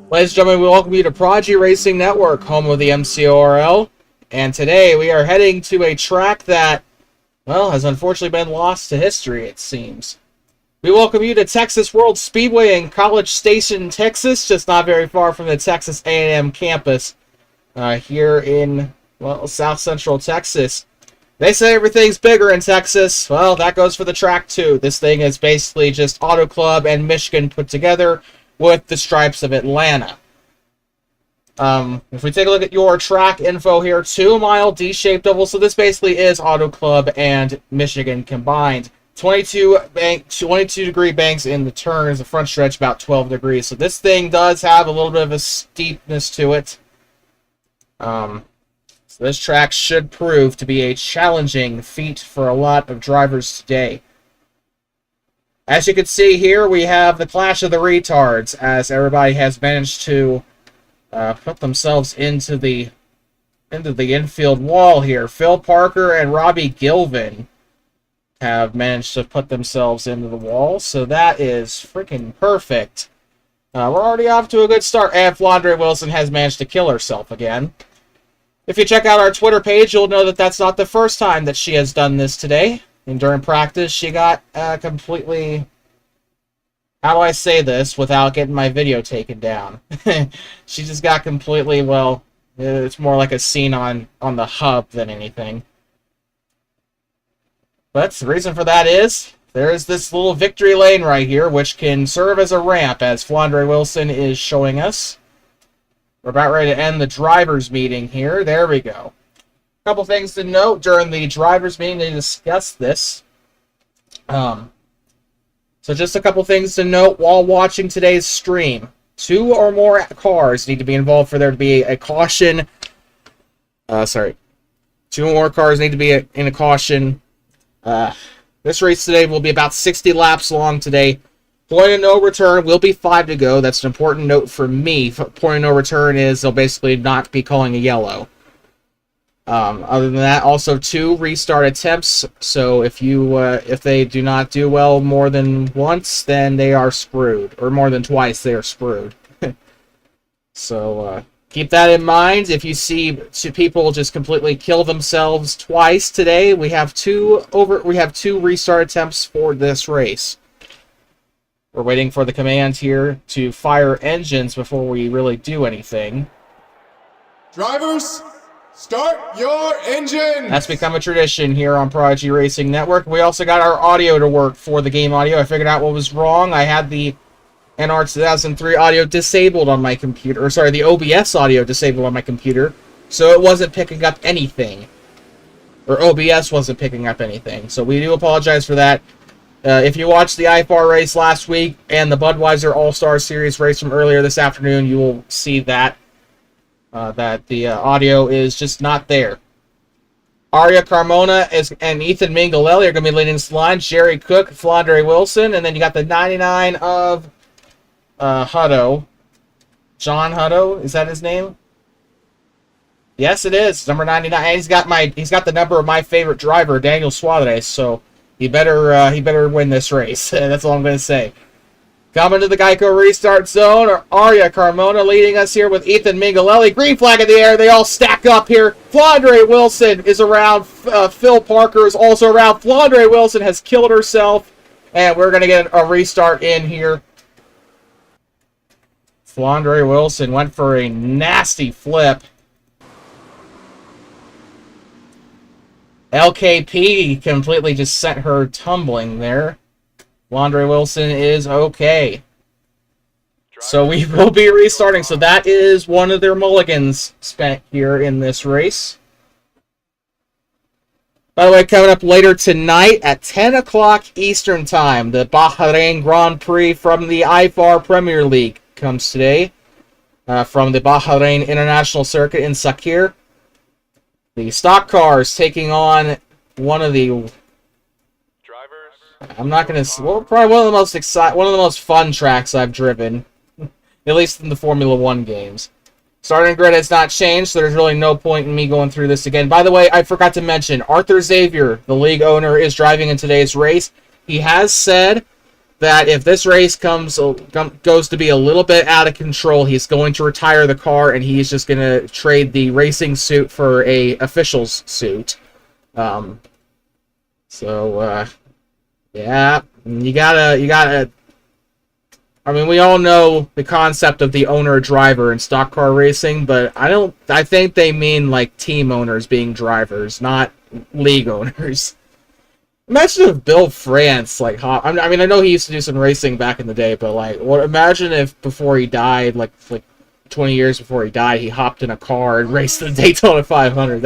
Ladies and gentlemen, we welcome you to Prodigy Racing Network, home of the MCORL. And today we are heading to a track that, well, has unfortunately been lost to history, it seems. We welcome you to Texas World Speedway in College Station, Texas, just not very far from the Texas A&M campus here in, well, South Central Texas. They say everything's bigger in Texas. Well, that goes for the track too. This thing is basically just Auto Club and Michigan put together with the stripes of Atlanta. If we take a look at your track info here, 2-mile D-shaped oval. So this basically is Auto Club and Michigan combined. 22 degree banks in the turns, the front stretch about 12 degrees. So this thing does have a little bit of a steepness to it. So this track should prove to be a challenging feat for a lot of drivers today. As you can see here, we have the Clash of the Retards, as everybody has managed to put themselves into the infield wall here. Phil Parker and Robbie Gilvin have managed to put themselves into the wall, so that is freaking perfect. We're already off to a good start, and Flandre Wilson has managed to kill herself again. If you check out our Twitter page, you'll know that that's not the first time that she has done this today. And during practice, she got completely... How do I say this without getting my video taken down? She just got completely, well, it's more like a scene on the hub than anything. But the reason for that is, there's this little victory lane right here, which can serve as a ramp, as Flandre Wilson is showing us. We're about ready to end the driver's meeting here. There we go. A couple things to note during the driver's meeting. They discussed this. So just a couple things to note while watching today's stream. 2 or more cars need to be involved for there to be a caution. 2 or more cars need to be in a caution. This race today will be about 60 laps long today. Point of no return will be 5 to go. That's an important note for me. Point of no return is they'll basically not be calling a yellow. Other than that, also 2 restart attempts. So if they do not do well more than once, then they are screwed. Or more than twice, they are screwed. So keep that in mind. If you see 2 people just completely kill themselves twice today, we have 2 restart attempts for this race. We're waiting for the command here to fire engines before we really do anything. Drivers, start your engine! That's become a tradition here on Prodigy Racing Network. We also got our audio to work for the game audio. I figured out what was wrong. I had the NR 2003 audio disabled on my computer. Or sorry, the OBS audio disabled on my computer. So it wasn't picking up anything. Or OBS wasn't picking up anything. So we do apologize for that. If you watched the IFAR race last week and the Budweiser All-Star Series race from earlier this afternoon, you will see that the audio is just not there. Arya Carmona and Ethan Mingalelli are going to be leading this line. Jerry Cook, Flandre Wilson, and then you got the 99 of Hutto. John Hutto, is that his name? Yes, it is. Number 99. And he's got the number of my favorite driver, Daniel Suarez, so he better win this race. That's all I'm going to say. Coming to the Geico restart zone, Arya Carmona leading us here with Ethan Mingalelli. Green flag in the air. They all stack up here. Flandre Wilson is around. Phil Parker is also around. Flandre Wilson has killed herself. And we're going to get a restart in here. Flandre Wilson went for a nasty flip. LKP completely just sent her tumbling there. Flandre Wilson is okay. So we will be restarting. So that is one of their mulligans spent here in this race. By the way, coming up later tonight at 10 o'clock Eastern Time, the Bahrain Grand Prix from the IFAR Premier League comes today. From the Bahrain International Circuit in Sakir. The stock cars taking on one of the... I'm not going to... Well, probably one of the most fun tracks I've driven. At least in the Formula 1 games. Starting grid has not changed, so there's really no point in me going through this again. By the way, I forgot to mention, Arthur Xavier, the league owner, is driving in today's race. He has said that if this race goes to be a little bit out of control, he's going to retire the car and he's just going to trade the racing suit for a official's suit. Yeah, you gotta. I mean, we all know the concept of the owner-driver in stock car racing, but I think they mean like team owners being drivers, not league owners. Imagine if Bill France, like, I mean, I know he used to do some racing back in the day, but, like, imagine if before he died, like 20 years before he died, he hopped in a car and raced the Daytona 500.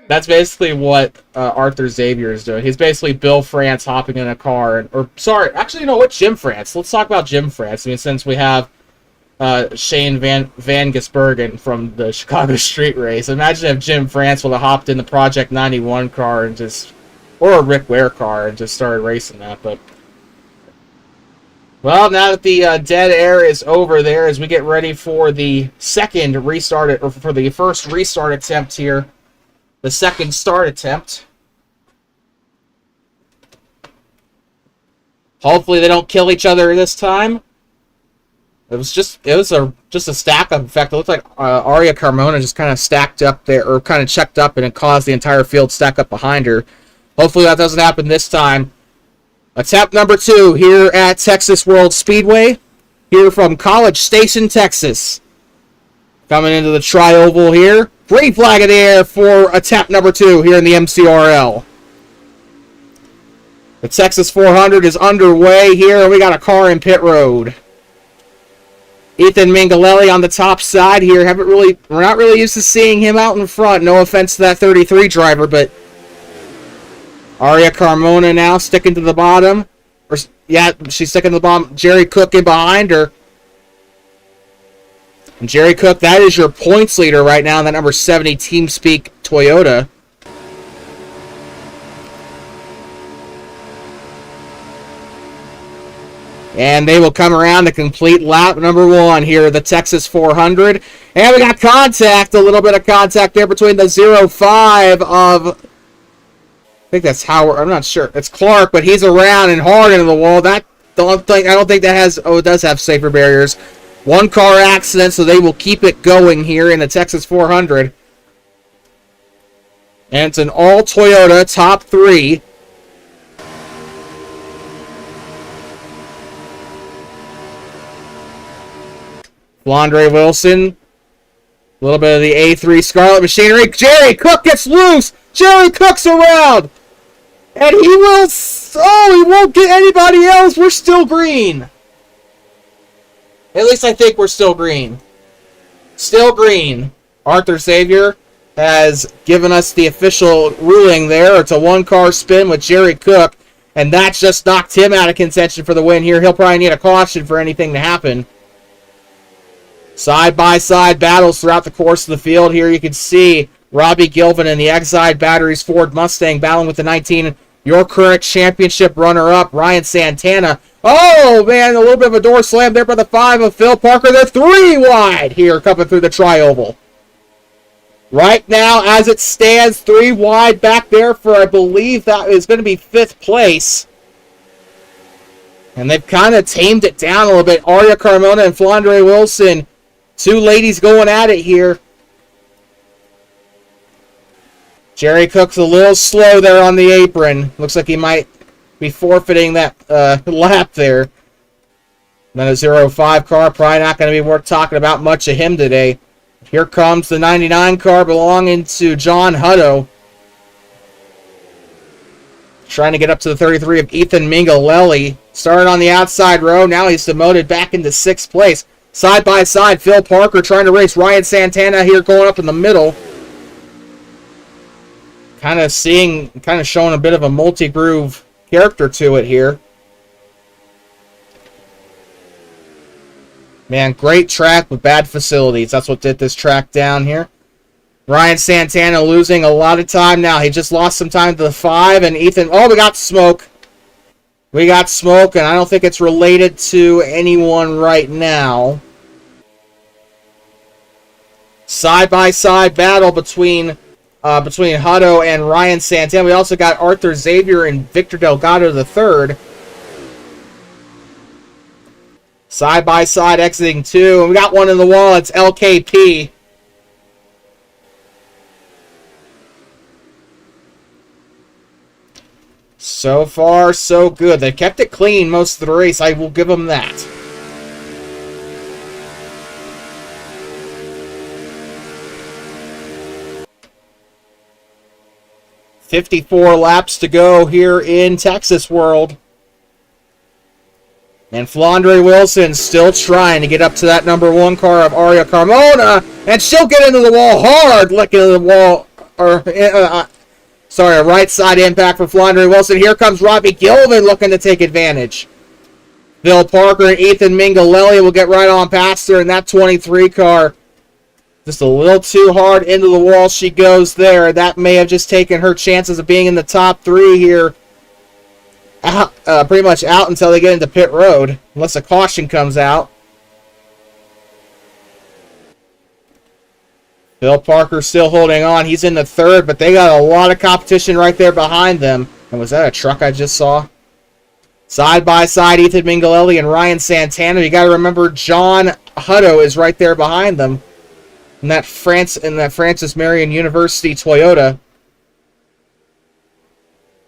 That's basically what Arthur Xavier is doing. He's basically Bill France hopping in a car. Actually, you know what? Jim France. Let's talk about Jim France. I mean, since we have Shane Van Gisbergen from the Chicago Street Race. Imagine if Jim France would have hopped in the Project 91 car and or a Rick Ware car and just started racing that. But well, now that the dead air is over there, as we get ready for the second restart, or for the first restart attempt here, the second start attempt. Hopefully they don't kill each other this time. It was just a stack up. In fact, it looked like Aria Carmona just kind of stacked up there, or kind of checked up, and it caused the entire field to stack up behind her. Hopefully that doesn't happen this time. Attempt number 2 here at Texas World Speedway, here from College Station, Texas. Coming into the tri-oval here. Green flag in the air for attempt number 2 here in the MCRL. The Texas 400 is underway here, and we got a car in pit road. Ethan Mingalelli on the top side here. We're not really used to seeing him out in front. No offense to that 33 driver, but Aria Carmona now sticking to the bottom. She's sticking to the bottom. Jerry Cook in behind her. And Jerry Cook, that is your points leader right now in that number 70 TeamSpeak Toyota. And they will come around to complete lap number 1 here, the Texas 400. And we got contact, a little bit of contact there between the 05 of, I think that's Howard, I'm not sure. It's Clark, but he's around and hard into the wall. I don't think that has, it does have safer barriers. 1 car accident, so they will keep it going here in the Texas 400. And it's an all Toyota top 3. Flandre Wilson. A little bit of the A3 Scarlet Machinery. Jerry Cook gets loose. Jerry Cook's around. And he won't get anybody else. We're still green. At least I think we're still green. Still green. Arthur Xavier has given us the official ruling there. It's a 1-car spin with Jerry Cook. And that just knocked him out of contention for the win here. He'll probably need a caution for anything to happen. Side-by-side battles throughout the course of the field. Here you can see Robbie Gilvin and the Exide Batteries Ford Mustang battling with the 19, your current championship runner-up, Ryan Santana. Oh, man, a little bit of a door slam there by the 5 of Phil Parker. They're 3 wide here coming through the tri-oval. Right now, as it stands, 3 wide back there for, I believe, that is going to be 5th place. And they've kind of tamed it down a little bit. Aria Carmona and Flandre Wilson, 2 ladies going at it here. Jerry Cook's a little slow there on the apron. Looks like he might be forfeiting that lap there. Then a 05 car, probably not going to be worth talking about much of him today. Here comes the 99 car belonging to John Hutto. Trying to get up to the 33 of Ethan Mingalelli. Started on the outside row. Now he's demoted back into 6th place. Side by side, Phil Parker trying to race Ryan Santana here going up in the middle. Kind of showing a bit of a multi-groove character to it here. Man, great track with bad facilities. That's what did this track down here. Ryan Santana losing a lot of time now. He just lost some time to the 5, and Ethan... Oh, we got smoke. We got smoke, and I don't think it's related to anyone right now. Side-by-side battle between Hutto and Ryan Santana. We also got Arthur Xavier and Victor Delgado III. Side by side exiting 2. And we got one in the wall. It's LKP. So far, so good. They kept it clean most of the race. I will give them that. "54 laps to go here in Texas World. And Flandre Wilson still trying to get up to that number 1 car of Aria Carmona. And she'll get into the wall hard, licking into the wall. Sorry, a right side impact for Flandre Wilson. Here comes Robbie Gilvin looking to take advantage. Bill Parker and Ethan Mingalelli will get right on past her in that 23 car. Just a little too hard into the wall she goes there. That may have just taken her chances of being in the top 3 here. Out, pretty much out until they get into pit road. Unless a caution comes out. Bill Parker still holding on. He's in the 3rd, but they got a lot of competition right there behind them. And was that a truck I just saw? Side by side, Ethan Mingalelli and Ryan Santana. You got to remember John Hutto is right there behind them. In that Francis Marion University Toyota.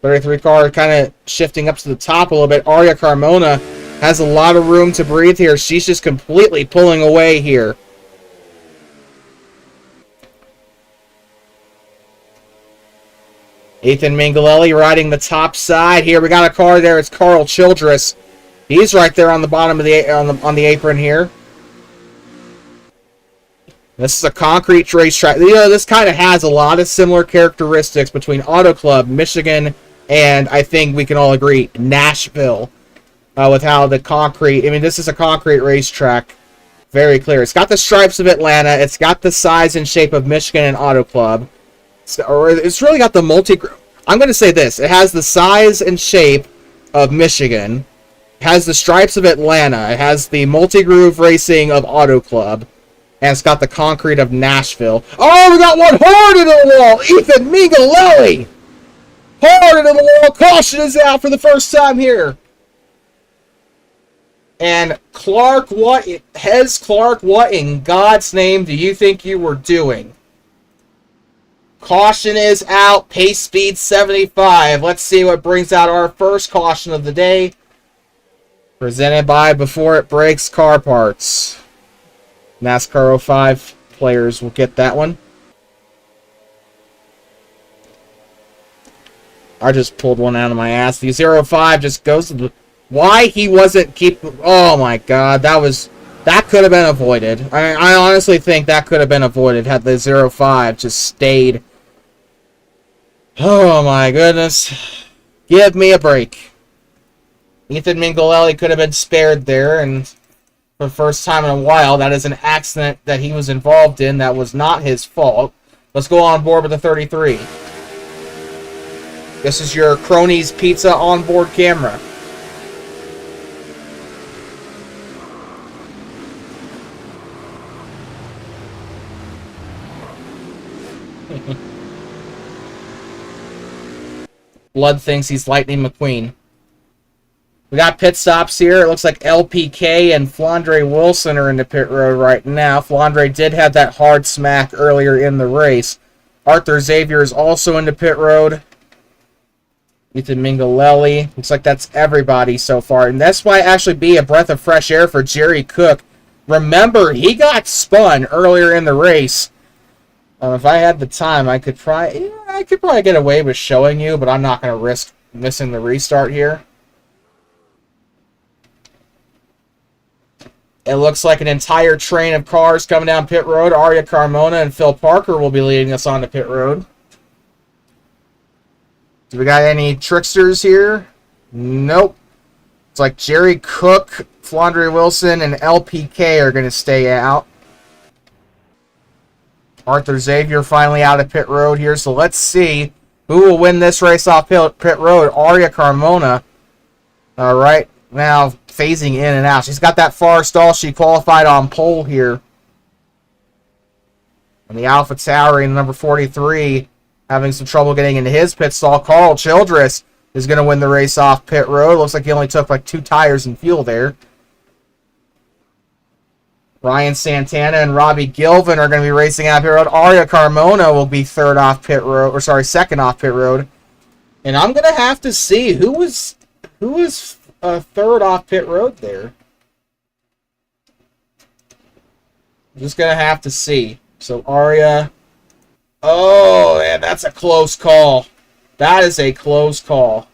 33 car kind of shifting up to the top a little bit. Aria Carmona has a lot of room to breathe here. She's just completely pulling away here. Ethan Mingalelli riding the top side here. We got a car there. It's Carl Childress. He's right there on the bottom of the on the apron here. This is a concrete racetrack. You know, this kind of has a lot of similar characteristics between Auto Club, Michigan, and I think we can all agree, Nashville. With how the concrete... I mean, this is a concrete racetrack. Very clear. It's got the stripes of Atlanta. It's got the size and shape of Michigan and Auto Club. It's really got the I'm going to say this. It has the size and shape of Michigan. It has the stripes of Atlanta. It has the multi-groove racing of Auto Club. And it's got the concrete of Nashville. Oh, we got one hard into the wall. Ethan Mingalelli. Hard into the wall. Caution is out for the first time here. And Clark, what in God's name do you think you were doing? Caution is out. Pace speed 75. Let's see what brings out our first caution of the day. Presented by Before It Breaks Car Parts. NASCAR 05 players will get that one. I just pulled one out of my ass. The 05 just goes to the... Why he wasn't keeping... Oh my god, that could have been avoided. I honestly think that could have been avoided had the 05 just stayed. Oh my goodness. Give me a break. Ethan Mingalelli could have been spared there, and for the first time in a while, that is an accident that he was involved in that was not his fault. Let's go on board with the 33. This is your Cronies Pizza onboard camera. Blood thinks he's Lightning McQueen. We got pit stops here. It looks like LPK and Flandre Wilson are in the pit road right now. Flandre did have that hard smack earlier in the race. Arthur Xavier is also in the pit road. Ethan Mingalelli. Looks like that's everybody so far. And this might actually be a breath of fresh air for Jerry Cook. Remember, he got spun earlier in the race. If I had the time, I could probably get away with showing you, but I'm not going to risk missing the restart here. It looks like an entire train of cars coming down pit road. Aria Carmona and Phil Parker will be leading us onto pit road. Do we got any tricksters here? Nope. It's like Jerry Cook, Flandre Wilson, and LPK are going to stay out. Arthur Xavier finally out of pit road here, so let's see who will win this race off pit road. Aria Carmona, right now phasing in and out. She's got that far stall. She qualified on pole here. And the Alpha Tauri, number 43, having some trouble getting into his pit stall. Carl Childress is going to win the race off pit road. Looks like he only took like 2 tires and fuel there. Ryan Santana and Robbie Gilvin are going to be racing out pit road. Aria Carmona will be second off pit road. And I'm going to have to see who was third off pit road there. I'm just going to have to see. So Aria. Oh, man, that's a close call. That is a close call.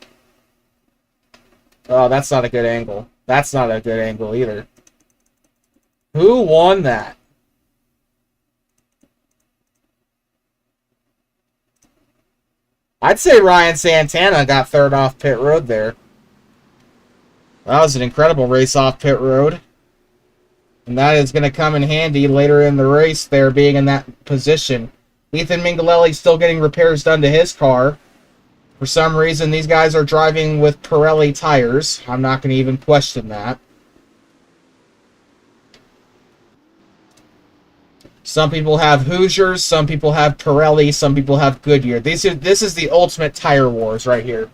Oh, that's not a good angle. That's not a good angle either. Who won that? I'd say Ryan Santana got third off pit road there. That was an incredible race off pit road. And that is going to come in handy later in the race there, being in that position. Ethan Mingalelli still getting repairs done to his car. For some reason, these guys are driving with Pirelli tires. I'm not going to even question that. Some people have Hoosiers, some people have Pirelli, some people have Goodyear. This is the ultimate tire wars right here.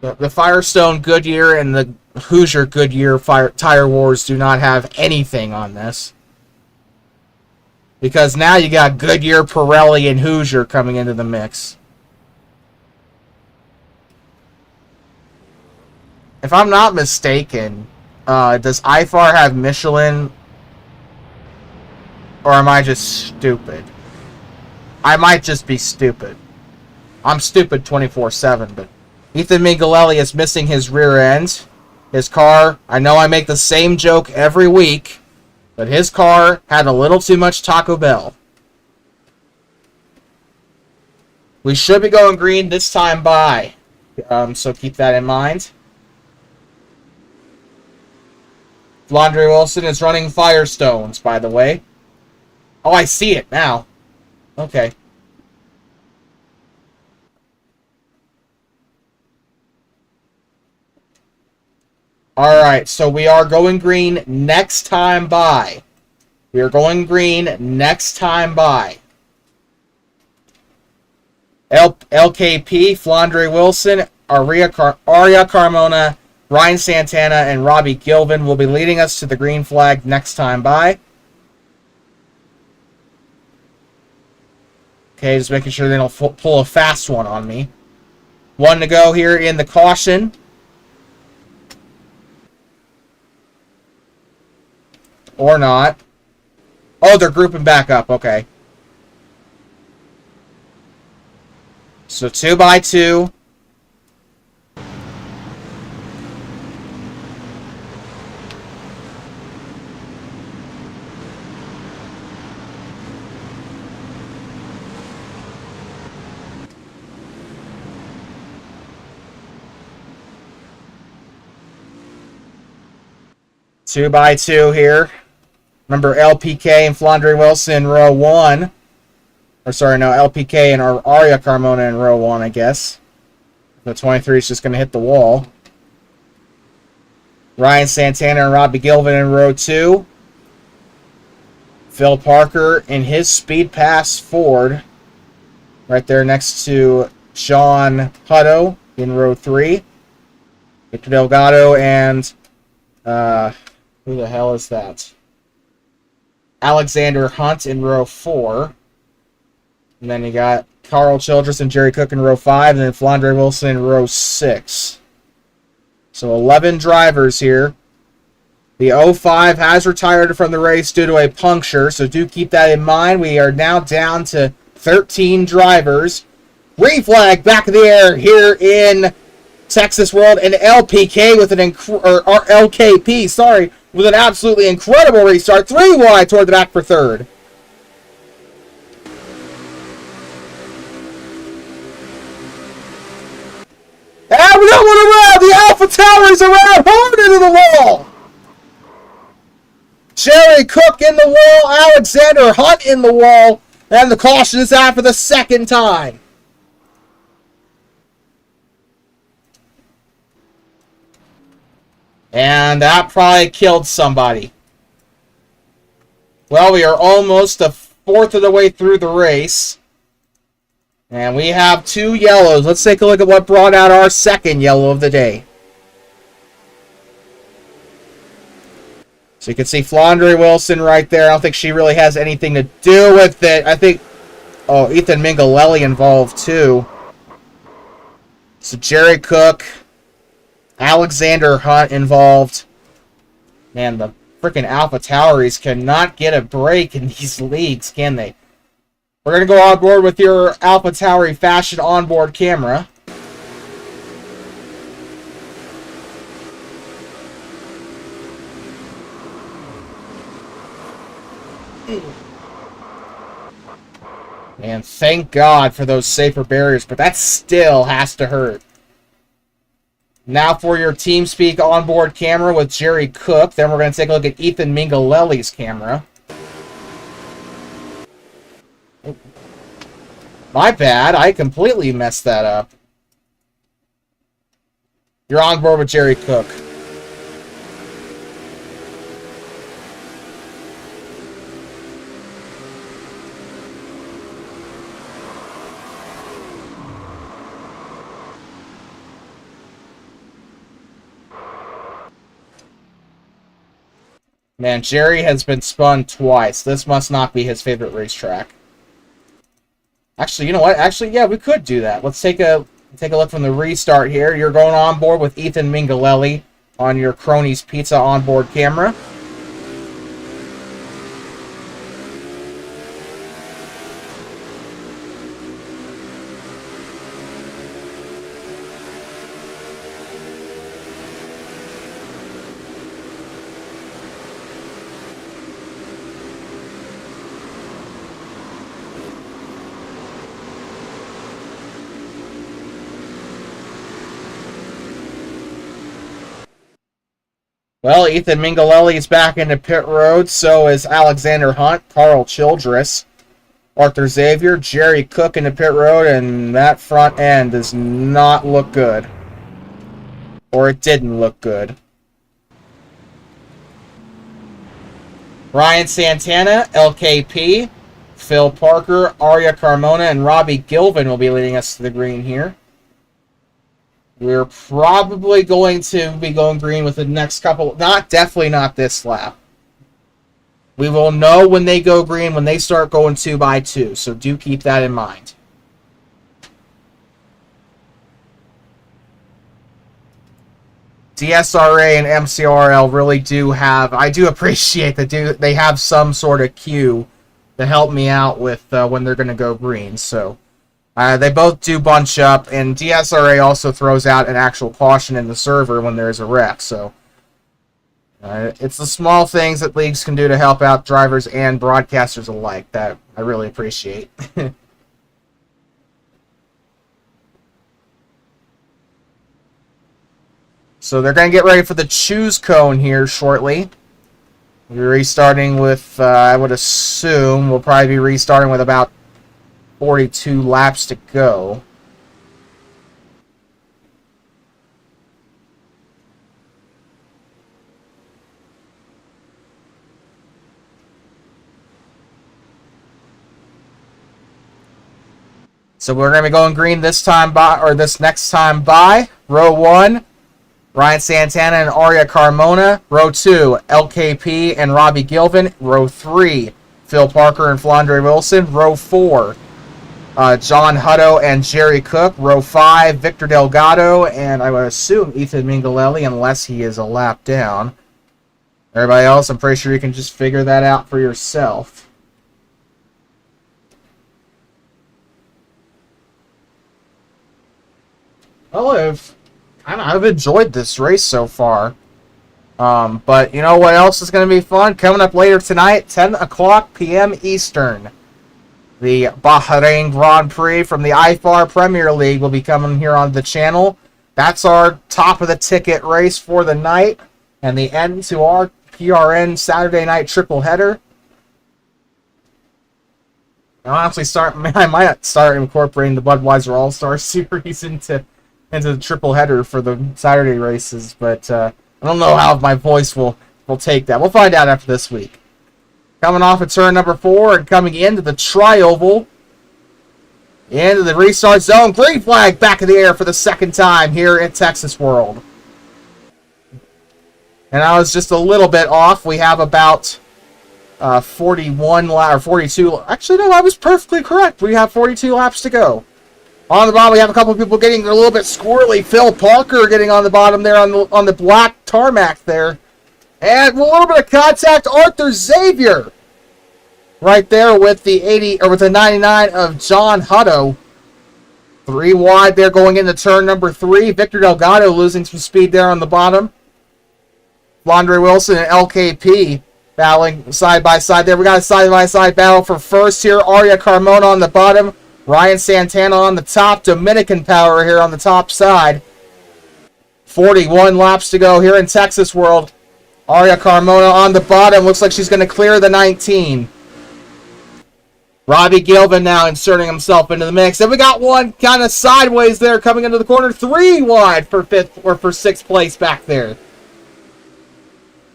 The Firestone Goodyear and the Hoosier Goodyear tire wars do not have anything on this. Because now you got Goodyear, Pirelli, and Hoosier coming into the mix. If I'm not mistaken, does IFAR have Michelin? Or am I just stupid? I might just be stupid. I'm stupid 24/7, but Ethan Mingalelli is missing his rear end. His car, I know I make the same joke every week, but his car had a little too much Taco Bell. We should be going green this time by, so keep that in mind. Flandre Wilson is running Firestones, by the way. Oh, I see it now. Okay. Alright, so we are going green next time by. We are going green next time by. LKP, Flandre Wilson, Aria Carmona, Ryan Santana, and Robbie Gilvin will be leading us to the green flag next time by. Okay, just making sure they don't pull a fast one on me. One to go here in the caution. Or not. Oh, they're grouping back up. Okay. So 2 by 2. Two by 2 here. Remember LPK and Flandre Wilson in row 1. Or sorry, no, LPK and Aria Carmona in row 1, I guess. The 23 is just going to hit the wall. Ryan Santana and Robbie Gilvin in row 2. Phil Parker in his Speed Pass Ford. Right there next to Sean Hutto in row 3. Victor Delgado and... who the hell is that? Alexander Hunt in row 4. And then you got Carl Childress and Jerry Cook in row 5. And then Flandre Wilson in row 6. So 11 drivers here. The 05 has retired from the race due to a puncture. So do keep that in mind. We are now down to 13 drivers. Green flag back in the air here in Texas World, and LPK with an LKP, sorry, with an absolutely incredible restart. 3 wide toward the back for third. And we got one around. The Alpha Tower is around, hard into the wall. Jerry Cook in the wall, Alexander Hunt in the wall, and the caution is out for the second time. And that probably killed somebody. Well, we are almost a fourth of the way through the race. And we have 2 yellows. Let's take a look at what brought out our second yellow of the day. So you can see Flandre Wilson right there. I don't think she really has anything to do with it. I think, oh, Ethan Mingalelli involved too. So Jerry Cook, Alexander Hunt involved. Man, the freaking Alpha Tauris cannot get a break in these leagues, can they? We're going to go on board with your Alpha Tauri Fashion onboard camera. And thank God for those safer barriers, but that still has to hurt. Now for your TeamSpeak onboard camera with Jerry Cook. Then we're going to take a look at Ethan Mingalelli's camera. My bad. I completely messed that up. You're on board with Jerry Cook. Man, Jerry has been spun twice. This must not be his favorite racetrack. Actually, you know what? Actually, yeah, we could do that. Let's take a look from the restart here. You're going on board with Ethan Mingalelli on your Cronies Pizza onboard camera. Well, Ethan Mingalelli is back into pit road. So is Alexander Hunt, Carl Childress, Arthur Xavier, Jerry Cook into pit road, and that front end does not look good. Or it didn't look good. Ryan Santana, LKP, Phil Parker, Arya Carmona, and Robbie Gilvin will be leading us to the green here. We're probably going to be going green with the next couple. Definitely not this lap. We will know when they go green when they start going 2x2. So do keep that in mind. DSRA and MCORL really do have. I do appreciate that they have some sort of cue to help me out with when they're going to go green. So. They both do bunch up, and DSRA also throws out an actual caution in the server when there's a wreck. So it's the small things that leagues can do to help out drivers and broadcasters alike that I really appreciate. So they're going to get ready for the choose cone here shortly. We're restarting with, I would assume, we'll probably be restarting with about 42 laps to go. So we're going to be going green this time by, or this next time by. Row 1, Ryan Santana and Arya Carmona. Row 2, LKP and Robbie Gilvin. Row 3, Phil Parker and Flandre Wilson. Row 4, John Hutto and Jerry Cook. Row 5, Victor Delgado, and I would assume Ethan Mingalelli, unless he is a lap down. Everybody else, I'm pretty sure you can just figure that out for yourself. Well, I've enjoyed this race so far. But you know what else is going to be fun? Coming up later tonight, 10 o'clock p.m. Eastern. The Bahrain Grand Prix from the IFAR Premier League will be coming here on the channel. That's our top of the ticket race for the night and the end to our PRN Saturday night triple header. I might start incorporating the Budweiser All-Star Series into the triple header for the Saturday races, but I don't know how my voice will take that. We'll find out after this week. Coming off of turn number 4 and coming into the tri-oval. Into the restart zone. Green flag back in the air for the second time here at Texas World. And I was just a little bit off. We have about 41 or 42. Actually, no, I was perfectly correct. We have 42 laps to go. On the bottom, we have a couple of people getting a little bit squirrely. Phil Parker getting on the bottom there on the black tarmac there. And a little bit of contact. Arthur Xavier right there with the 80 or with the 99 of John Hutto. 3 wide there going into turn number 3. Victor Delgado losing some speed there on the bottom. Flandre Wilson and LKP battling side by side there. We got a side by side battle for first here. Aria Carmona on the bottom. Ryan Santana on the top. Dominican Power here on the top side. 41 laps to go here in Texas World. Aria Carmona on the bottom. Looks like she's going to clear the 19. Robbie Gilvin now inserting himself into the mix. And we got one kind of sideways there coming into the corner. 3 wide for 5th or for 6th place back there.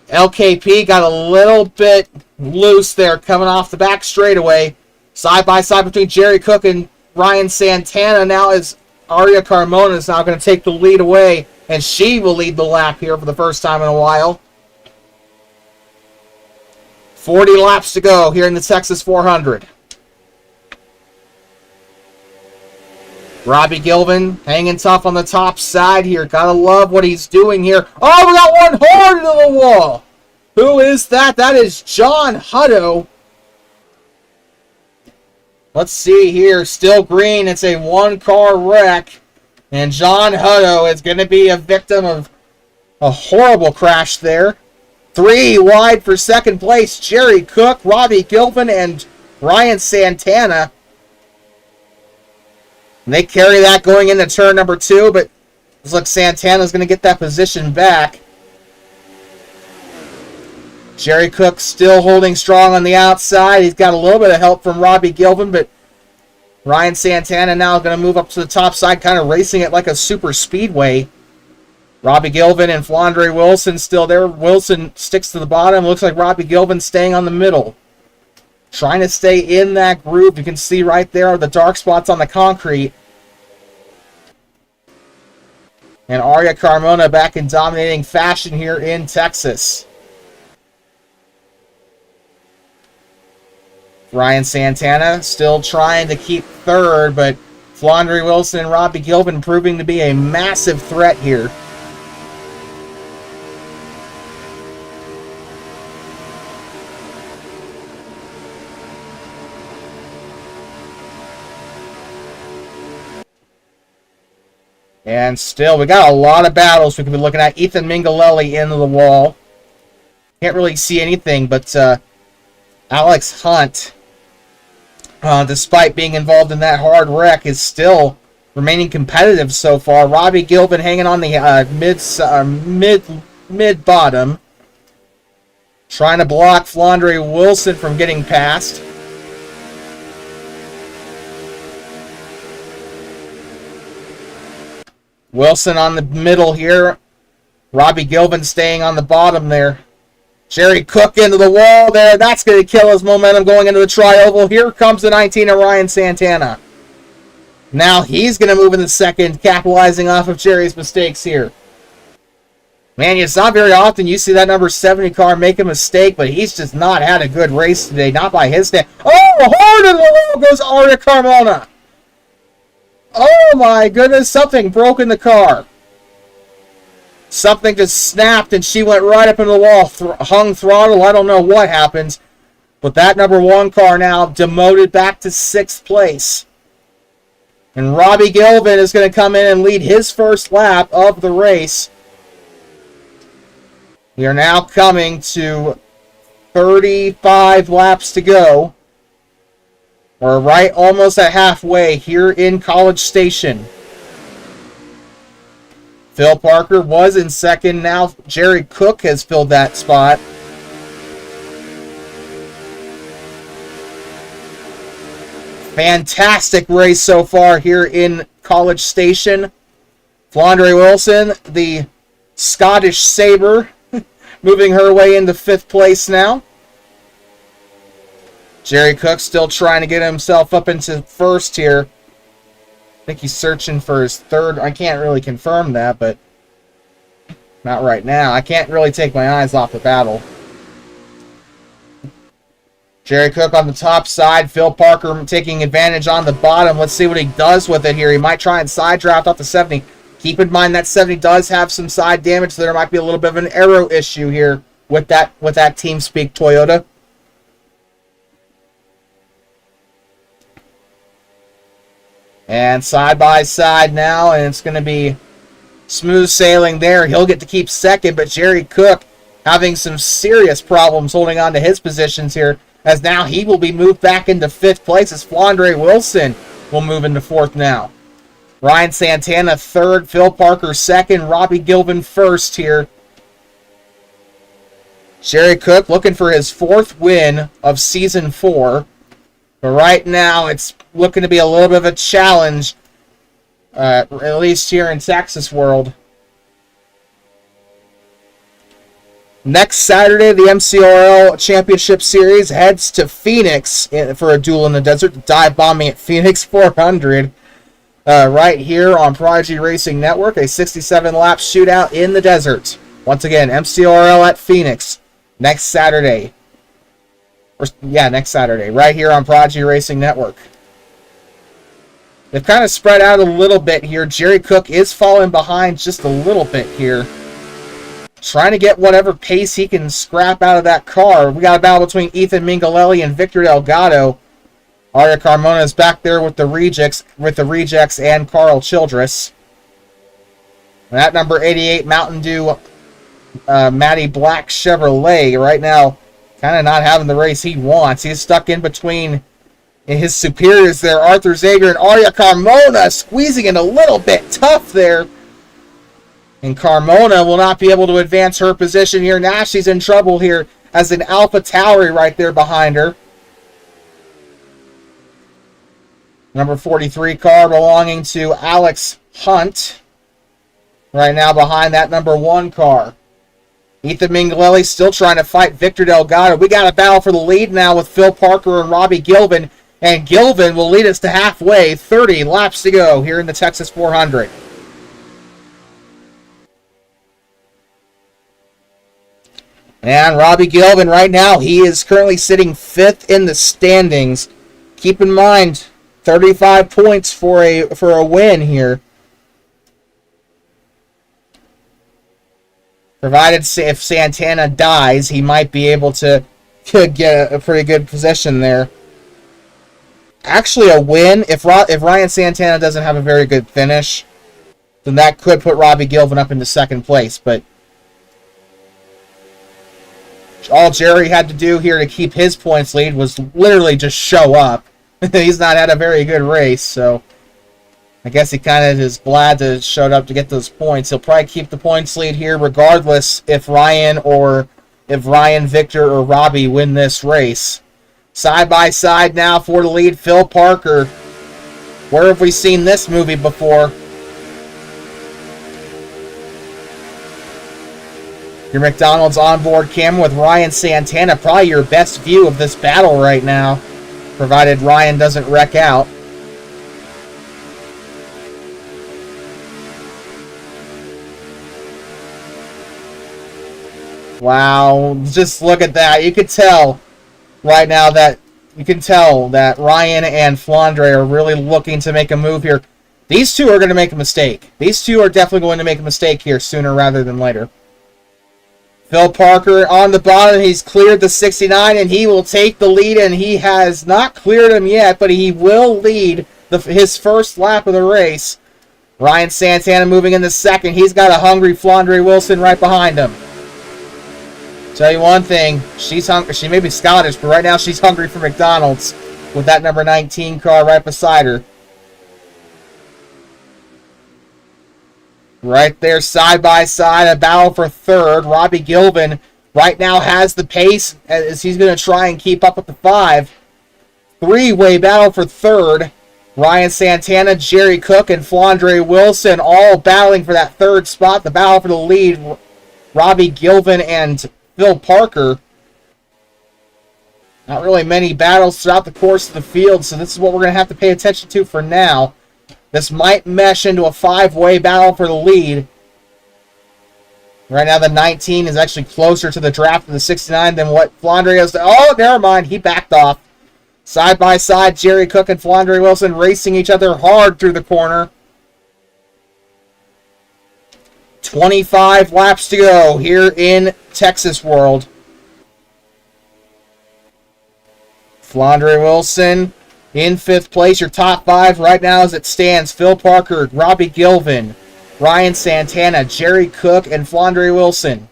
LKP got a little bit loose there coming off the back straightaway. Side by side between Jerry Cook and Ryan Santana now as Aria Carmona is now going to take the lead away. And she will lead the lap here for the first time in a while. 40 laps to go here in the Texas 400. Robbie Gilvin hanging tough on the top side here. Gotta love what he's doing here. Oh, we got one hard into the wall. Who is that? That is John Hutto. Let's see here. Still green. It's a 1-car wreck. And John Hutto is going to be a victim of a horrible crash there. 3 wide for 2nd place. Jerry Cook, Robbie Gilvin, and Ryan Santana. And they carry that going into turn number 2, but looks like Santana's going to get that position back. Jerry Cook still holding strong on the outside. He's got a little bit of help from Robbie Gilvin, but Ryan Santana now going to move up to the top side, kind of racing it like a super speedway. Robbie Gilvin and Flandre Wilson still there. Wilson sticks to the bottom. Looks like Robbie Gilvin staying on the middle. Trying to stay in that groove. You can see right there are the dark spots on the concrete. And Aria Carmona back in dominating fashion here in Texas. Ryan Santana still trying to keep 3rd, but Flandre Wilson and Robbie Gilvin proving to be a massive threat here. And still, we got a lot of battles we could be looking at. Ethan Mingalelli into the wall. Can't really see anything, but Alex Hunt, despite being involved in that hard wreck, is still remaining competitive so far. Robbie Gilvin hanging on the mid-bottom. Trying to block Flandre Wilson from getting past. Wilson on the middle here. Robbie Gilvin staying on the bottom there. Jerry Cook into the wall there. That's going to kill his momentum going into the tri-oval. Here comes the 19 of Ryan Santana. Now he's going to move in the 2nd, capitalizing off of Jerry's mistakes here. Man, it's not very often you see that number 70 car make a mistake, but he's just not had a good race today. Not by his stand. Oh, hard in the wall goes Aria Carmona. Oh my goodness, something broke in the car. Something just snapped and she went right up into the wall. Hung throttle, I don't know what happened. But that number 1 car now demoted back to 6th place. And Robbie Gilvin is going to come in and lead his first lap of the race. We are now coming to 35 laps to go. We're right almost at halfway here in College Station. Phil Parker was in 2nd. Now Jerry Cook has filled that spot. Fantastic race so far here in College Station. Flandre Wilson, the Scottish Sabre, moving her way into 5th place now. Jerry Cook still trying to get himself up into 1st here. I think he's searching for his 3rd. I can't really confirm that, but Not right now. I can't really take my eyes off the battle. Jerry Cook on the top side. Phil Parker taking advantage on the bottom. Let's see what he does with it here. He might try and side draft off the 70. Keep in mind that 70 does have some side damage, so there might be a little bit of an aero issue here with that TeamSpeak Toyota. And side by side now, and it's going to be smooth sailing there. He'll get to keep second, but Jerry Cook having some serious problems holding on to his positions here, as now he will be moved back into 5th place as Flandre Wilson will move into 4th now. Ryan Santana 3rd, Phil Parker 2nd, Robbie Gilvin 1st here. Jerry Cook looking for his 4th win of Season 4. But right now it's looking to be a little bit of a challenge, at least here in Texas World. Next Saturday, the MCORL Championship Series heads to Phoenix for a duel in the desert, dive bombing at Phoenix 400. Right here on Prodigy Racing Network, a 67-lap shootout in the desert. Once again, MCORL at Phoenix next Saturday. Next Saturday, right here on Prodigy Racing Network. They've kind of spread out a little bit here. Jerry Cook is falling behind just a little bit here. Trying to get whatever pace he can scrap out of that car. We got a battle between Ethan Mingalelli and Victor Delgado. Aria Carmona is back there with the rejects and Carl Childress. And that number 88 Mountain Dew Matty Black Chevrolet right now kind of not having the race he wants. He's stuck in between his superiors there, Arthur Zager and Aria Carmona, squeezing it a little bit tough there. And Carmona will not be able to advance her position here. Now she's in trouble here as an Alpha Tauri right there behind her. Number 43 car belonging to Alex Hunt. Right now behind that number 1 car. Ethan Mingalelli still trying to fight Victor Delgado. We got a battle for the lead now with Phil Parker and Robbie Gilvin. And Gilvin will lead us to halfway. 30 laps to go here in the Texas 400. And Robbie Gilvin right now, he is currently sitting 5th in the standings. Keep in mind, 35 points for a win here. Provided if Santana dies, he might be able to get a pretty good position there. Actually, a win, if Ryan Santana doesn't have a very good finish, then that could put Robbie Gilvin up into 2nd place. But all Jerry had to do here to keep his points lead was literally just show up. He's not had a very good race, so I guess he kind of is glad to showed up to get those points. He'll probably keep the points lead here regardless if Ryan, Victor, or Robbie win this race. Side by side now for the lead, Phil Parker. Where have we seen this movie before? Your McDonald's onboard camera with Ryan Santana. Probably your best view of this battle right now, provided Ryan doesn't wreck out. Wow, just look at that. You could tell right now that Ryan and Flandre are really looking to make a move here. These two are going to make a mistake. These two are definitely going to make a mistake here sooner rather than later. Phil Parker on the bottom. He's cleared the 69, and he will take the lead, and he has not cleared him yet, but he will lead his first lap of the race. Ryan Santana moving into 2nd. He's got a hungry Flandre Wilson right behind him. Tell you one thing, she's hungry. She may be Scottish, but right now she's hungry for McDonald's with that number 19 car right beside her. Right there, side by side, a battle for 3rd. Robbie Gilvin right now has the pace as he's going to try and keep up with the 5. 3-way battle for 3rd. Ryan Santana, Jerry Cook, and Flandre Wilson all battling for that 3rd spot. The battle for the lead, Robbie Gilvin and Phil Parker. Not really many battles throughout the course of the field, so this is what we're going to have to pay attention to for now. This might mesh into a 5-way battle for the lead. Right now, the 19 is actually closer to the draft of the 69 than what Flandre has. Oh, never mind. He backed off. Side by side, Jerry Cook and Flandre Wilson racing each other hard through the corner. 25 laps to go here in Texas World. Flandre Wilson in 5th place. Your top 5 right now as it stands. Phil Parker, Robbie Gilvin, Ryan Santana, Jerry Cook, and Flandre Wilson.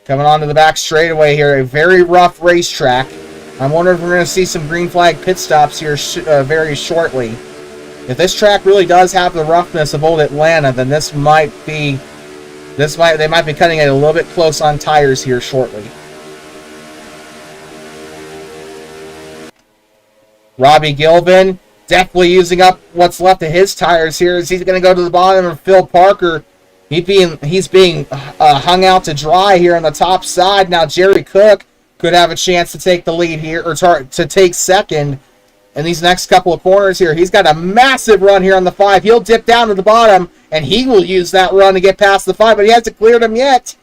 Coming onto the back straightaway here. A very rough racetrack. I'm wondering if we're going to see some green flag pit stops here very shortly. If this track really does have the roughness of old Atlanta, then they might be cutting it a little bit close on tires here shortly. Robbie Gilvin definitely using up what's left of his tires here as he's going to go to the bottom of Phil Parker. He's being hung out to dry here on the top side. Now Jerry Cook could have a chance to take the lead here, or to take second in these next couple of corners here. He's got a massive run here on the 5. He'll dip down to the bottom, and he will use that run to get past the 5, but he hasn't cleared him yet.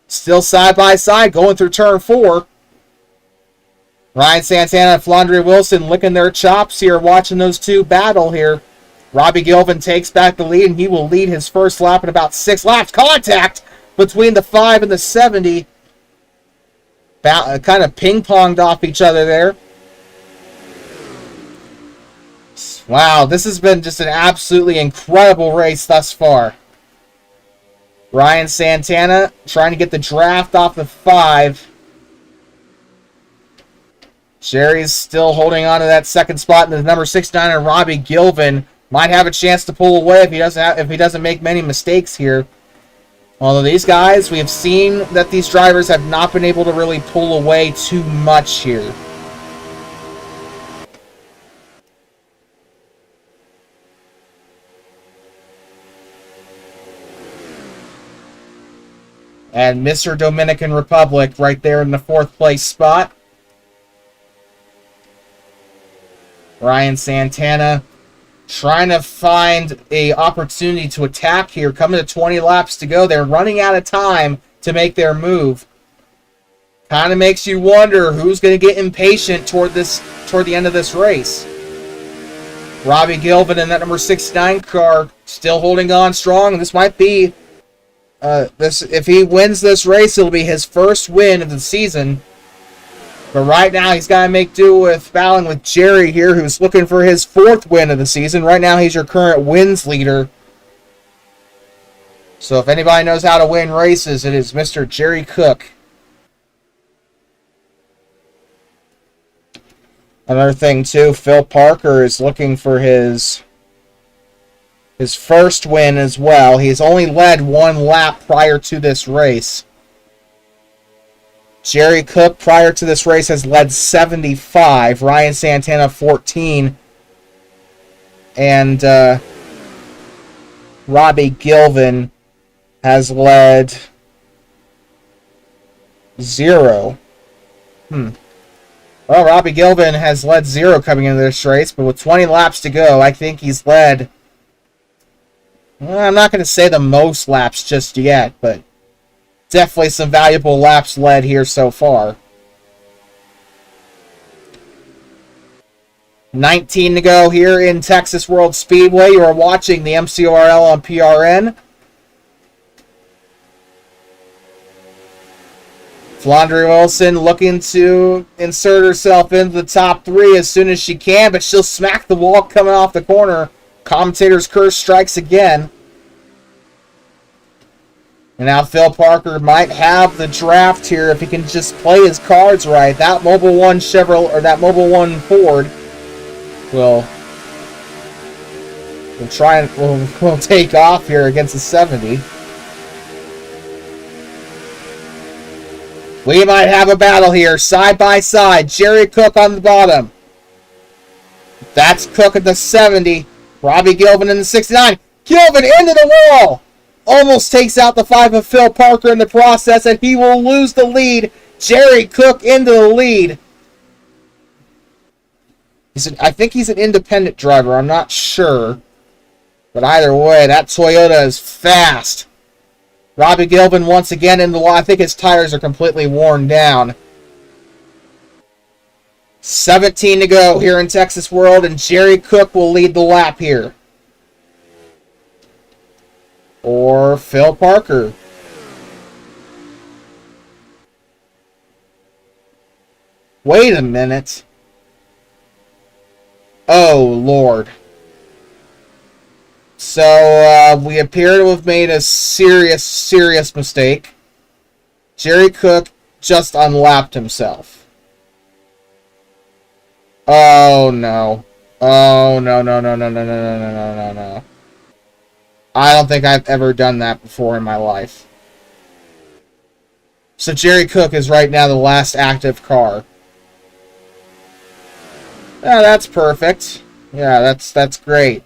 Still side by side going through turn 4. Ryan Santana and Flandre Wilson licking their chops here, watching those two battle here. Robbie Gilvin takes back the lead, and he will lead his first lap in about 6 laps. Contact between the 5 and the 70. Kind of ping-ponged off each other there. Wow, this has been just an absolutely incredible race thus far. Ryan Santana trying to get the draft off the 5. Jerry's still holding on to that second spot in the number 69, and Robbie Gilvin might have a chance to pull away if he doesn't make many mistakes here. Although these guys, we have seen that these drivers have not been able to really pull away too much here. And Mr. Dominican Republic right there in the 4th place spot. Ryan Santana trying to find a opportunity to attack here. Coming to 20 laps to go. They're running out of time to make their move. Kind of makes you wonder who's going to get impatient toward the end of this race. Robbie Gilvin in that number 69 car still holding on strong. This might be if he wins this race, it'll be his first win of the season. But right now, he's got to make do with battling with Jerry here, who's looking for his 4th win of the season. Right now, he's your current wins leader. So if anybody knows how to win races, it is Mr. Jerry Cook. Another thing, too, Phil Parker is looking for his first win as well. He's only led 1 lap prior to this race. Jerry Cook, prior to this race, has led 75. Ryan Santana, 14. And Robbie Gilvin has led 0. Well, Robbie Gilvin has led 0 coming into this race, but with 20 laps to go, I think he's led... Well, I'm not going to say the most laps just yet, but definitely some valuable laps led here so far. 19 to go here in Texas World Speedway. You are watching the MCORL on PRN. Flandre Wilson looking to insert herself into the top 3 as soon as she can, but she'll smack the wall coming off the corner. Commentator's curse strikes again. And now Phil Parker might have the draft here if he can just play his cards right. That Mobil 1 Chevrolet, or that Mobil 1 Ford will take off here against the 70. We might have a battle here, side by side. Jerry Cook on the bottom. That's Cook at the 70. Robbie Gilvin in the 69. Gilvin into the wall! Almost takes out the 5 of Phil Parker in the process, and he will lose the lead. Jerry Cook into the lead. I think he's an independent driver. I'm not sure. But either way, that Toyota is fast. Robbie Gilvin once again in the wall. I think his tires are completely worn down. 17 to go here in Texas World, and Jerry Cook will lead the lap here. Or Phil Parker. Wait a minute. Oh, Lord. So, we appear to have made a serious mistake. Jerry Cook just unlapped himself. Oh, no. Oh, no. I don't think I've ever done that before in my life. So Jerry Cook is right now the last active car. Yeah, that's perfect. Yeah, that's great.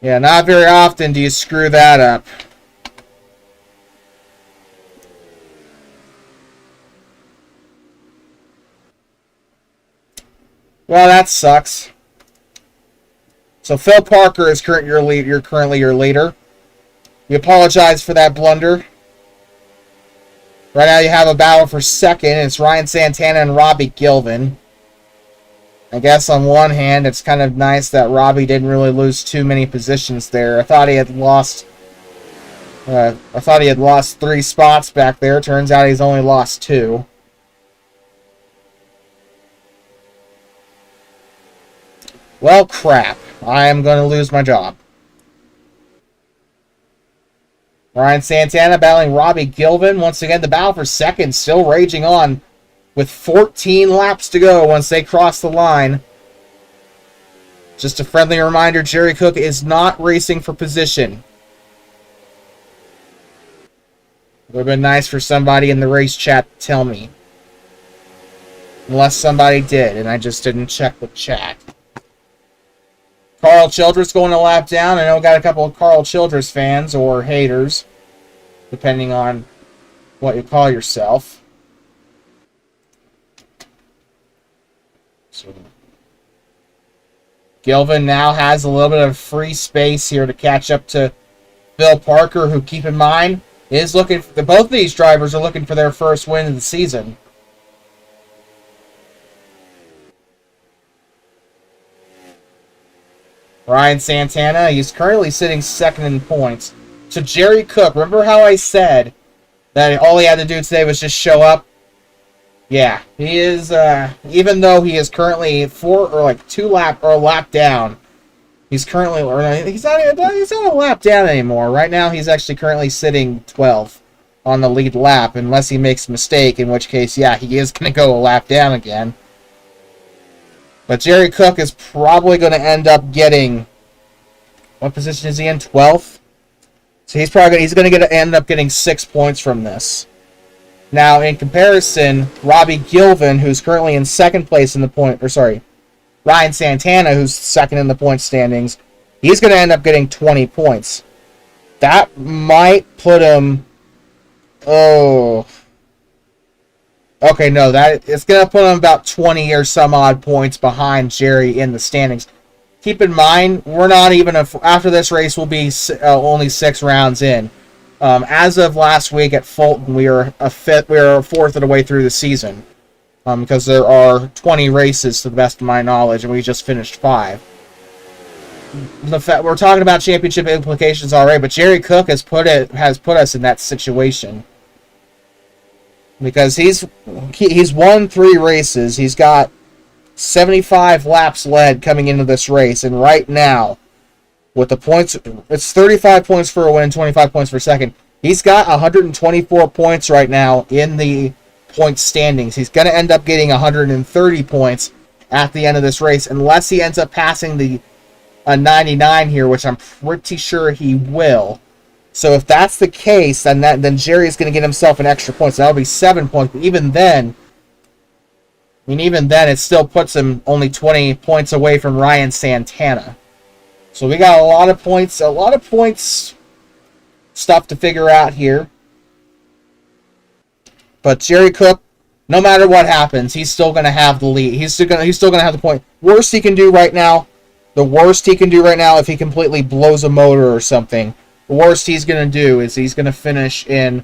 Yeah, not very often do you screw that up. Well, that sucks. So Phil Parker is currently your leader. We apologize for that blunder. Right now you have a battle for second. It's Ryan Santana and Robbie Gilvin. I guess on one hand, it's kind of nice that Robbie didn't really lose too many positions there. I thought he had lost 3 spots back there. Turns out he's only lost 2. Well, crap. I am going to lose my job. Ryan Santana battling Robbie Gilvin. Once again, the battle for second still raging on with 14 laps to go once they cross the line. Just a friendly reminder, Jerry Cook is not racing for position. It would have been nice for somebody in the race chat to tell me. Unless somebody did, and I just didn't check the chat. Carl Childress going a lap down. I know we got a couple of Carl Childress fans or haters, depending on what you call yourself. So Gilvin now has a little bit of free space here to catch up to Phil Parker, who, keep in mind, is looking for, both of these drivers are looking for their first win of the season. Ryan Santana, he's currently sitting second in points. So Jerry Cook, remember how I said that all he had to do today was just show up? Yeah, he is, even though he is currently a lap down, he's currently, he's not a lap down anymore. Right now, he's actually currently sitting 12th on the lead lap, unless he makes a mistake, in which case, yeah, he is going to go a lap down again. But Jerry Cook is probably going to end up getting, what position is he in? 12th? So he's going to end up getting 6 points from this. Now, in comparison, Robbie Gilvin, who's currently in second place in the point, Ryan Santana, who's second in the point standings, he's going to end up getting 20 points. That might put him, okay, no, it's going to put him about 20 or some odd points behind Jerry in the standings. Keep in mind, we're not even after this race, we'll be only 6 rounds in. As of last week at Fulton, we are a fourth of the way through the season, because there are 20 races to the best of my knowledge, and we just finished 5. We're talking about championship implications already, but Jerry Cook has put us in that situation. Because he's won 3 races. He's got 75 laps led coming into this race. And right now, with the points, it's 35 points for a win, 25 points for second. He's got 124 points right now in the point standings. He's going to end up getting 130 points at the end of this race, unless he ends up passing the 99 here, which I'm pretty sure he will. So if that's the case, then Jerry's going to get himself an extra point. So that'll be 7 points. But even then, it still puts him only 20 points away from Ryan Santana. So we got a lot of points stuff to figure out here. But Jerry Cook, no matter what happens, he's still going to have the lead. He's still going to have the point. Worst he can do right now the worst he can do right now, if he completely blows a motor or something, the worst he's going to do is he's going to finish in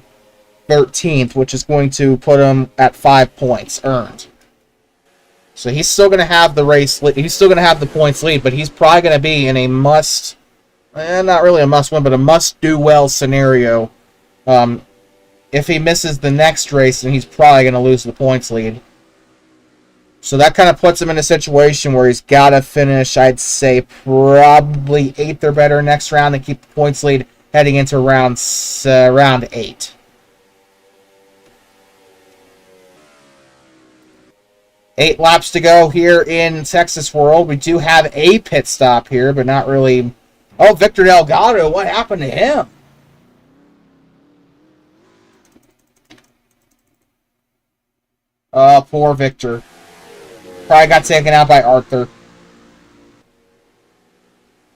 13th, which is going to put him at 5 points earned. So he's still going to have the race. He's still going to have the points lead, but he's probably going to be in a must, not really a must win, but a must do well scenario. If he misses the next race, then he's probably going to lose the points lead. So that kind of puts him in a situation where he's got to finish, I'd say, probably 8th or better next round and keep the points lead heading into round 8. Eight laps to go here in Texas World. We do have a pit stop here, but not really. Oh, Victor Delgado, what happened to him? Poor Victor. Probably got taken out by Arthur.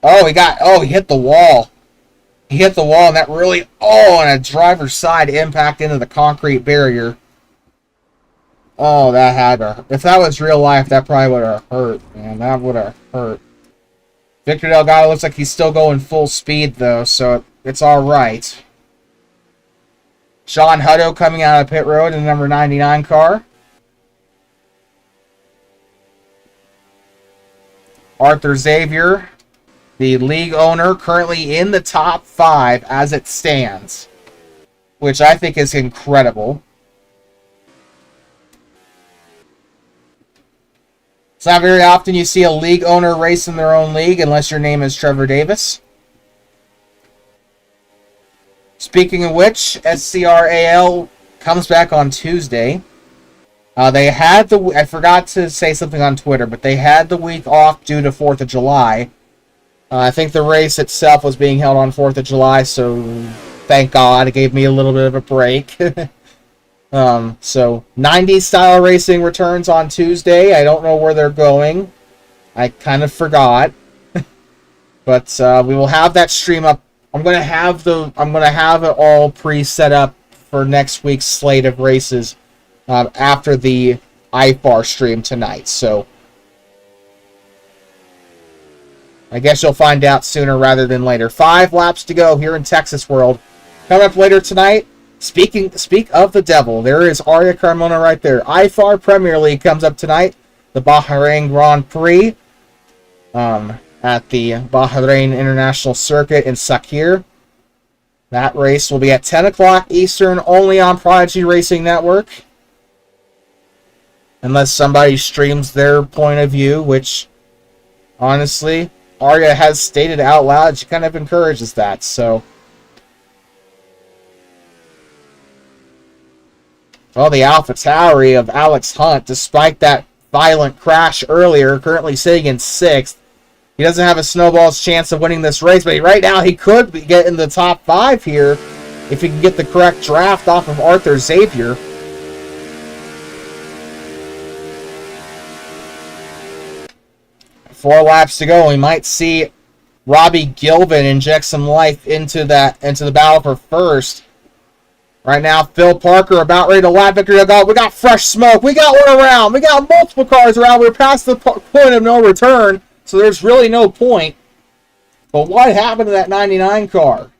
Oh, he hit the wall. He hit the wall, and that really, and a driver's side impact into the concrete barrier. Oh, that had to. If that was real life, that probably would have hurt, man. That would have hurt. Victor Delgado looks like he's still going full speed, though, so it's all right. John Hutto coming out of pit road in the number 99 car. Arthur Xavier, the league owner, currently in the top 5 as it stands, which I think is incredible. It's not very often you see a league owner race in their own league unless your name is Trevor Davis. Speaking of which, SCRAL comes back on Tuesday. They had I forgot to say something on Twitter, but they had the week off due to 4th of July. I think the race itself was being held on 4th of July, so thank God it gave me a little bit of a break. So 90 style racing returns on Tuesday. I don't know where they're going. I kind of forgot. But we will have that stream up. I'm gonna have it all pre-set up for next week's slate of races after the IFAR stream tonight. So I guess you'll find out sooner rather than later. 5 laps to go here in Texas World. Coming up later tonight. Speak of the devil, there is Arya Carmona right there. IFAR Premier League comes up tonight. The Bahrain Grand Prix at the Bahrain International Circuit in Sakhir. That race will be at 10 o'clock Eastern, only on Prodigy Racing Network. Unless somebody streams their point of view, which, honestly, Arya has stated out loud she kind of encourages that, so... Well, the AlphaTauri of Alex Hunt, despite that violent crash earlier, currently sitting in 6th. He doesn't have a snowball's chance of winning this race, but right now he could get in the top 5 here if he can get the correct draft off of Arthur Xavier. Four laps to go. We might see Robbie Gilvin inject some life into the battle for first. Right now, Phil Parker about ready to lap Victor Delgado. We got fresh smoke. We got one around. We got multiple cars around. We're past the point of no return, so there's really no point. But what happened to that 99 car?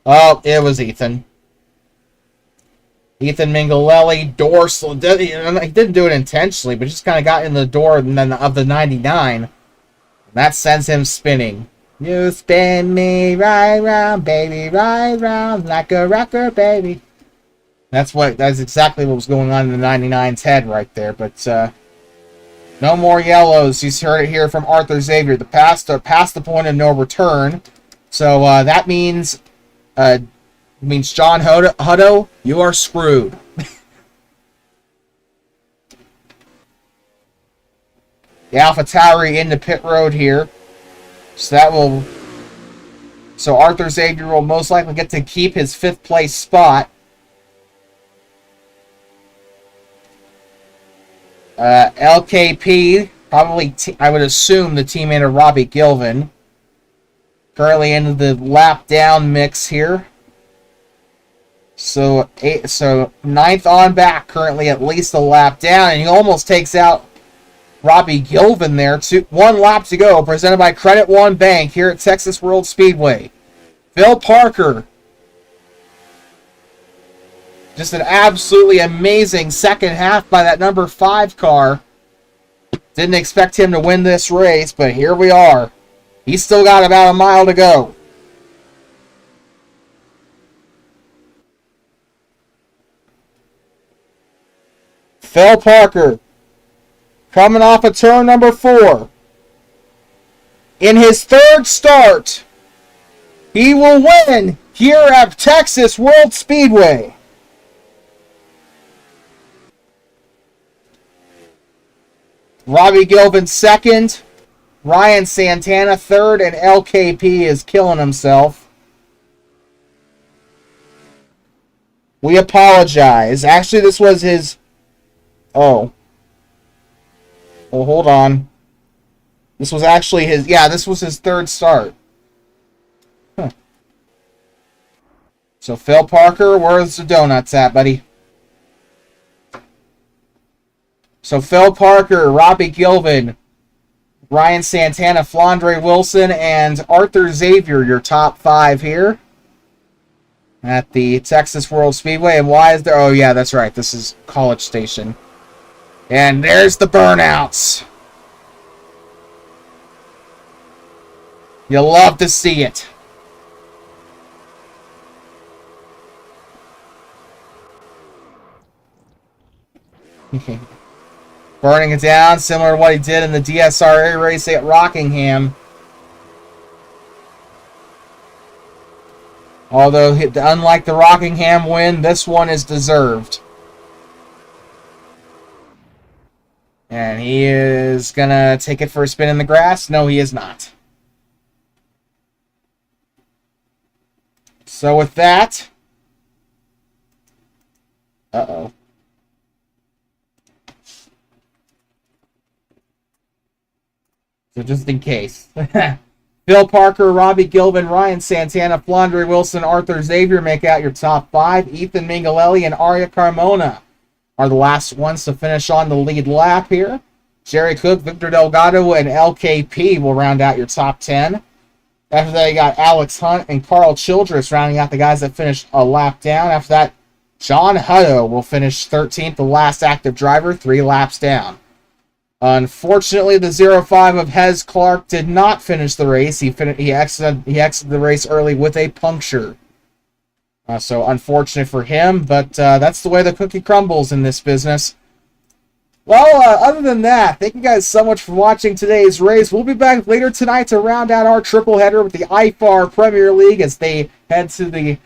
Oh, it was Ethan. Ethan Mingalelli, dorsal. He didn't do it intentionally, but just kind of got in the door of the 99. That sends him spinning. You spin me right round, baby, right round, like a rocker, baby. That's exactly what was going on in the 99's head right there. But no more yellows. He's heard it here from Arthur Xavier. Past the point of no return. So that means John Hutto, you are screwed. The AlphaTauri into pit road here. So Arthur Xavier will most likely get to keep his 5th place spot. LKP, probably, I would assume, the teammate of Robbie Gilvin. Currently into the lap down mix here. So 9th on back, currently at least a lap down, and he almost takes out Robbie Gilvin there. 1 lap to go. Presented by Credit One Bank here at Texas World Speedway. Phil Parker. Just an absolutely amazing second half by that number 5 car. Didn't expect him to win this race, but here we are. He's still got about a mile to go. Phil Parker coming off of turn number 4. In his 3rd start, he will win here at Texas World Speedway. Robbie Gilvin 2nd, Ryan Santana 3rd, and LKP is killing himself. We apologize. Actually, this was his... Oh. Well, hold on. This was actually his... Yeah, this was his 3rd start. Huh. So, Phil Parker, where's the donuts at, buddy? So, Phil Parker, Robbie Gilvin, Ryan Santana, Flandre Wilson, and Arthur Xavier, your top 5 here at the Texas World Speedway. And why is there... Oh, yeah, that's right. This is College Station. And there's the burnouts. You'll love to see it. Burning it down, similar to what he did in the DSRA race at Rockingham. Although, unlike the Rockingham win, this one is deserved. And he is going to take it for a spin in the grass. No, he is not. So with that... Uh-oh. So just in case. Phil Parker, Robbie Gilvin, Ryan Santana, Flandre Wilson, Arthur Xavier make out your top 5. Ethan Mingalelli and Aria Carmona are the last ones to finish on the lead lap here. Jerry Cook, Victor Delgado, and LKP will round out your top 10. After that, you got Alex Hunt and Carl Childress rounding out the guys that finished a lap down. After that, John Hutto will finish 13th, the last active driver, 3 laps down. Unfortunately, the 05 of Hez Clark did not finish the race. He exited the race early with a puncture. So unfortunate for him, but that's the way the cookie crumbles in this business. Well, other than that, thank you guys so much for watching today's race. We'll be back later tonight to round out our triple header with the IFAR Premier League as they head to the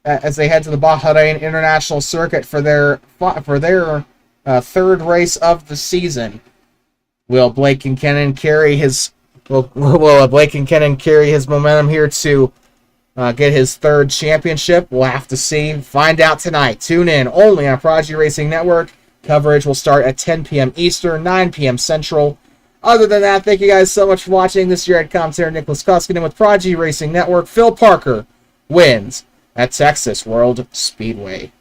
Bahrain International Circuit for their 3rd race of the season. Will Blake Kincannon carry his momentum here to get his 3rd championship? We'll have to see. Find out tonight. Tune in only on Prodigy Racing Network. Coverage will start at 10 p.m. Eastern, 9 p.m. Central. Other than that, thank you guys so much for watching. This year at commentator Nicholas Koskinen with Prodigy Racing Network. Phil Parker wins at Texas World Speedway.